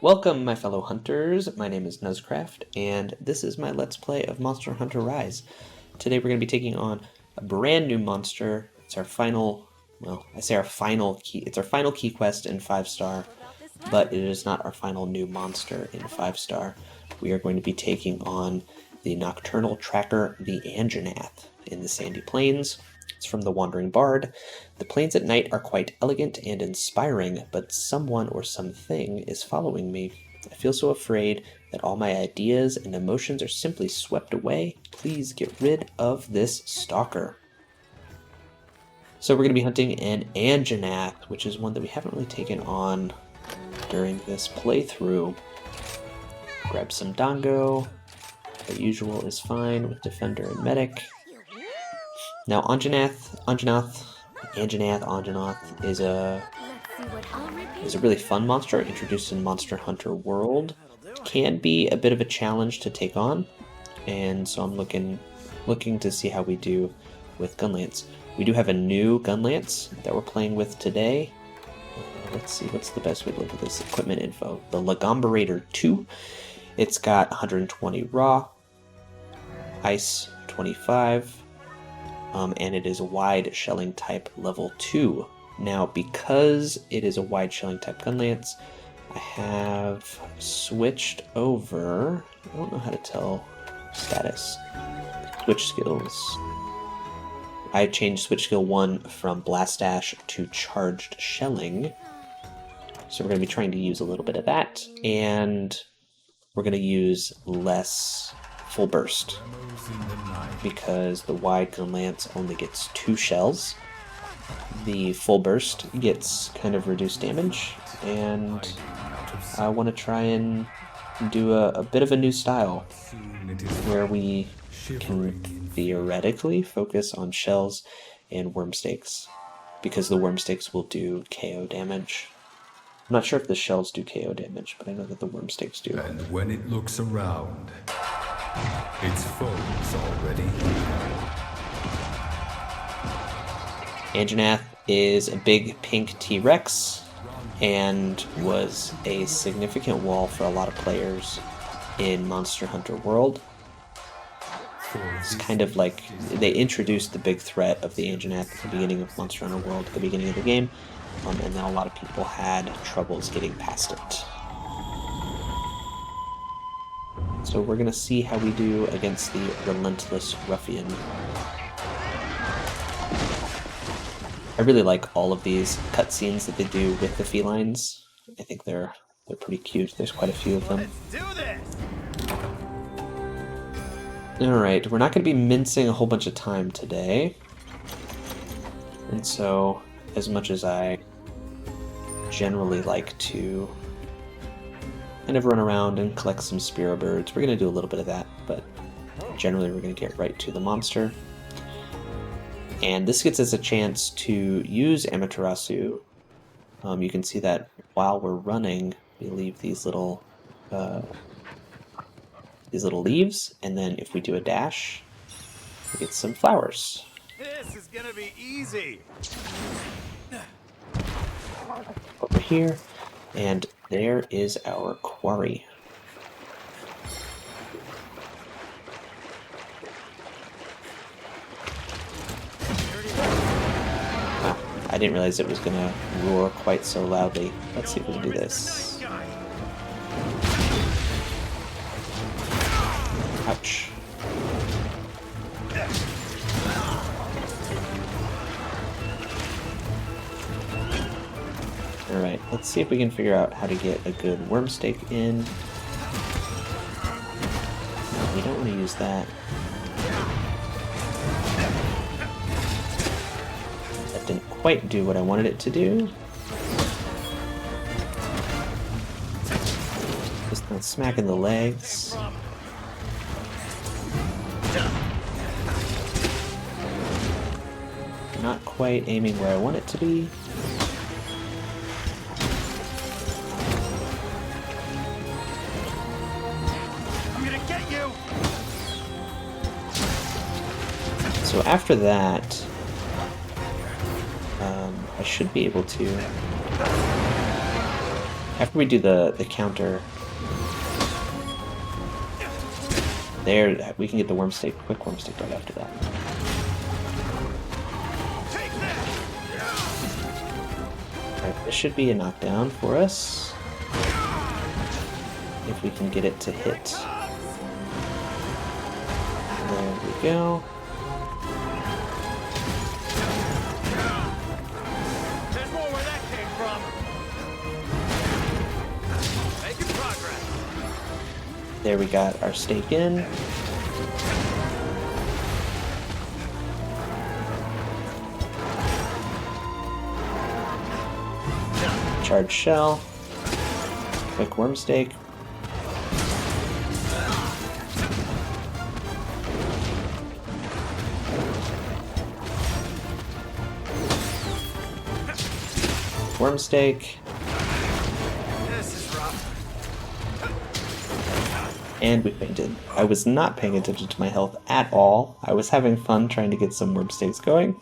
Welcome, my fellow hunters. My name is Nuzcraft, and this is my Let's Play of Monster Hunter Rise. Today we're going to be taking on a brand new monster. It's our final, well, I say our final key. It's our final key quest in 5-star, but it is not our final new monster in 5-star. We are going to be taking on the nocturnal tracker, the Anjanath, in the Sandy Plains. It's from the Wandering Bard. The plains at night are quite elegant and inspiring, but someone or something is following me. I feel so afraid that all my ideas and emotions are simply swept away. Please get rid of this stalker. So we're going to be hunting an Anjanath, which is one that we haven't really taken on during this playthrough. Grab some Dango. The usual is fine with Defender and Medic. Now, Anjanath is a really fun monster introduced in Monster Hunter World. Can be a bit of a challenge to take on, and so I'm looking to see how we do with Gunlance. We do have a new Gunlance that we're playing with today. Let's see, what's the best way to look at this equipment info? The Lagomberator 2. It's got 120 raw, ice 25. And it is a wide shelling type level 2. Now, because it is a wide shelling type Gunlance, I have switched over. I don't know how to tell status. Switch skills. I changed switch skill 1 from Blast Dash to Charged Shelling. So we're going to be trying to use a little bit of that, and we're going to use less full burst, because the wide Gunlance only gets 2 shells. The full burst gets kind of reduced damage, and I want to try and do a bit of a new style where we can theoretically focus on shells and worm stakes, because the worm stakes will do KO damage. I'm not sure if the shells do KO damage, but I know that the worm stakes do. And when it looks around, its foes already here. Anjanath is a big pink T-Rex and was a significant wall for a lot of players in Monster Hunter World. It's kind of like they introduced the big threat of the Anjanath at the beginning of Monster Hunter World, at the beginning of the game, and then a lot of people had troubles getting past it. So we're going to see how we do against the Relentless Ruffian. I really like all of these cutscenes that they do with the felines. I think they're pretty cute. There's quite a few of them. Alright, we're not going to be mincing a whole bunch of time today. And so, as much as I generally like to kind of run around and collect some Spear Birds, we're going to do a little bit of that, but generally we're going to get right to the monster. And this gives us a chance to use Amaterasu. You can see that while we're running, we leave these little leaves, and then if we do a dash, we get some flowers. This is gonna be easy. Over here, and there is our quarry. Wow, I didn't realize it was gonna roar quite so loudly. Let's see if we can do this. Ouch. Alright, let's see if we can figure out how to get a good worm stake in. No, we don't want to use that. That didn't quite do what I wanted it to do. Just not smacking the legs. Not quite aiming where I want it to be. I'm gonna get you. So after that, I should be able to After we do the counter, there we can get the worm steak, quick worm steak right after that. Alright, this should be a knockdown for us. If we can get it to hit. There we go. There's more where that came from. Making progress. There we got our steak in. Charged shell. Quick worm steak. Worm steak. This is rough. And we fainted. I was not paying attention to my health at all. I was having fun trying to get some worm steaks going.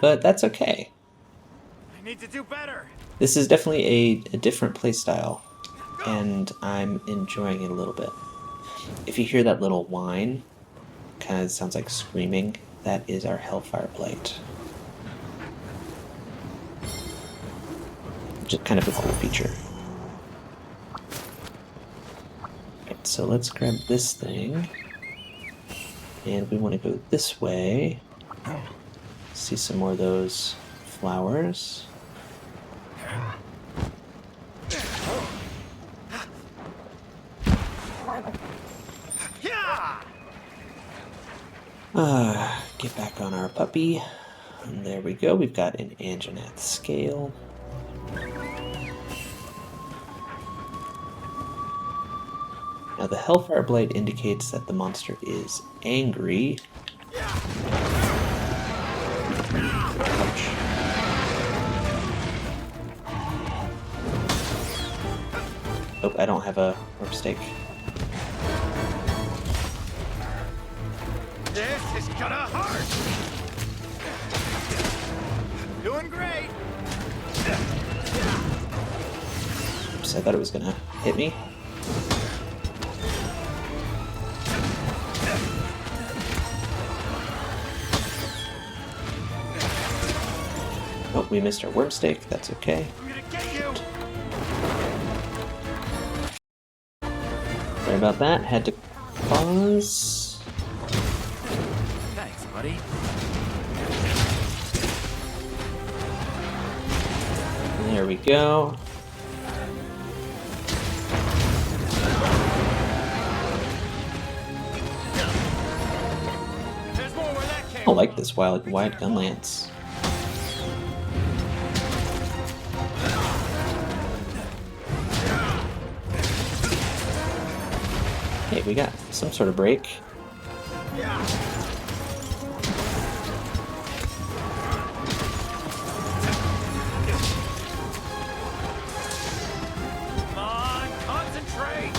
But that's okay. I need to do better. This is definitely a different playstyle, and I'm enjoying it a little bit. If you hear that little whine, kind of sounds like screaming, that is our Hellfire Blight. Just kind of a cool feature. Right, so let's grab this thing, and we want to go this way. See some more of those flowers. Get back on our puppy. And there we go. We've got an Anjanath scale. Now the Hellfire Blight indicates that the monster is angry. Ouch. Oh, I don't have a worm steak. This is gonna hurt. Doing great. Oops, I thought it was gonna hit me. Oh, we missed our worm steak. That's okay. I'm gonna get you. Sorry about that. Had to pause. Thanks, buddy. There we go. There's more where that came I like this wide Gunlance. Hey, we got some sort of break. Come on, concentrate.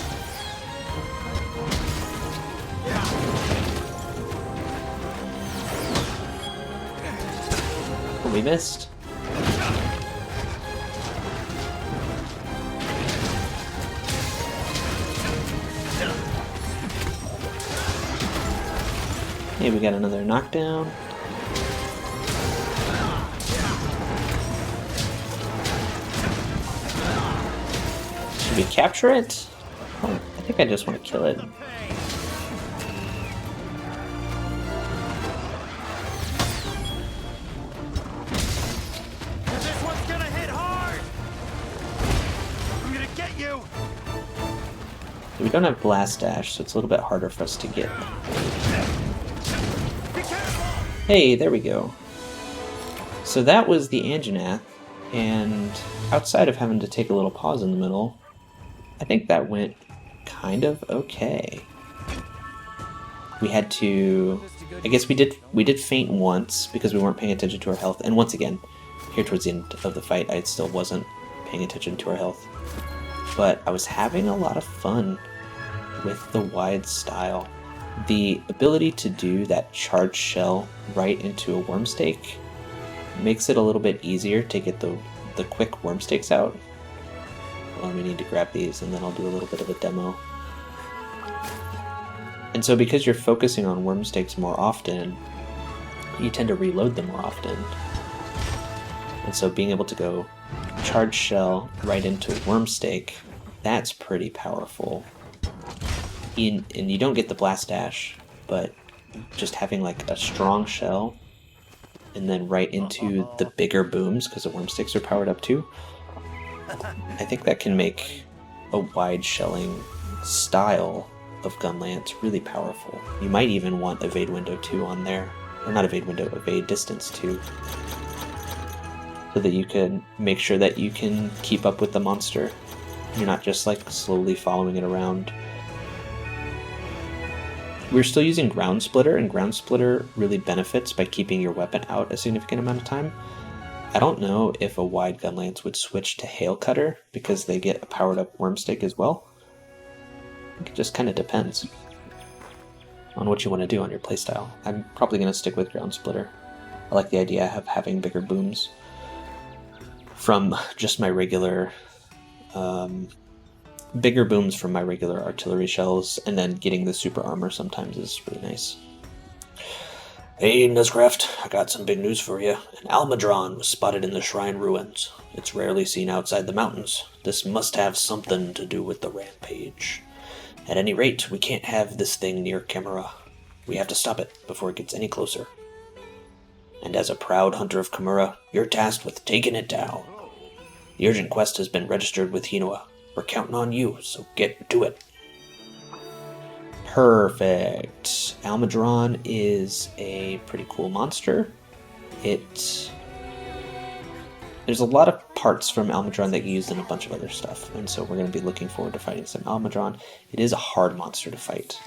We missed. Hey, we got another knockdown. Should we capture it? Oh, I think I just want to kill it. This one's gonna hit hard. I'm gonna get you. We don't have Blast Dash, so it's a little bit harder for us to get. Be careful. Hey, there we go. So that was the Anjanath, and outside of having to take a little pause in the middle, I think that went kind of okay. We had to, I guess we did faint once because we weren't paying attention to our health, and once again, here towards the end of the fight, I still wasn't paying attention to our health. But I was having a lot of fun with the wide style. The ability to do that charged shell right into a worm steak makes it a little bit easier to get the the quick worm stakes out. Well, we need to grab these, and then I'll do a little bit of a demo. And so because you're focusing on worm stakes more often, you tend to reload them more often. And so being able to go charge shell right into worm stake, that's pretty powerful. And you don't get the blast dash, but just having like a strong shell and then right into the bigger booms, because the worm stakes are powered up too, I think that can make a wide shelling style of Gunlance really powerful. You might even want evade window 2 on there, or not evade window, evade distance 2, so that you can make sure that you can keep up with the monster. You're not just like slowly following it around. We're still using Ground Splitter, and Ground Splitter really benefits by keeping your weapon out a significant amount of time. I don't know if a wide Gunlance would switch to Hail Cutter because they get a powered up worm stake as well. I think it just kind of depends on what you want to do on your playstyle. I'm probably going to stick with Ground Splitter. I like the idea of having bigger booms from just my regular bigger booms from my regular artillery shells, and then getting the super armor sometimes is really nice. Hey, Nuzcraft, I got some big news for you. An Almudron was spotted in the shrine ruins. It's rarely seen outside the mountains. This must have something to do with the rampage. At any rate, we can't have this thing near Chimera. We have to stop it before it gets any closer. And as a proud hunter of Chimera, you're tasked with taking it down. The urgent quest has been registered with Hinua. We're counting on you, so get to it. Perfect. Almudron is a pretty cool monster. There's a lot of parts from Almudron that get used in a bunch of other stuff, and so we're going to be looking forward to fighting some Almudron. It is a hard monster to fight,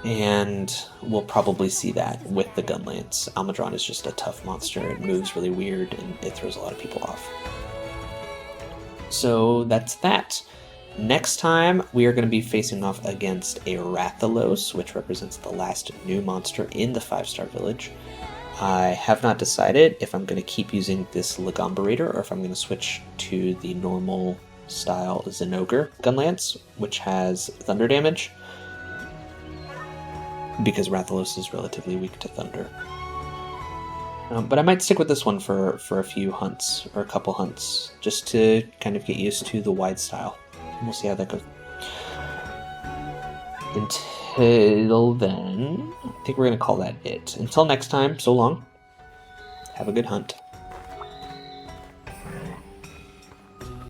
and we'll probably see that with the Gunlance. Almudron is just a tough monster. It moves really weird, and it throws a lot of people off. So that's that. Next time, we are going to be facing off against a Rathalos, which represents the last new monster in the 5-star village. I have not decided if I'm going to keep using this Lagomberator or if I'm going to switch to the normal style Zinogre Gunlance, which has thunder damage, because Rathalos is relatively weak to thunder. But I might stick with this one for a few hunts, or a couple hunts, just to kind of get used to the wide style. We'll see how that goes. Until then, I think we're going to call that it. Until next time, so long. Have a good hunt.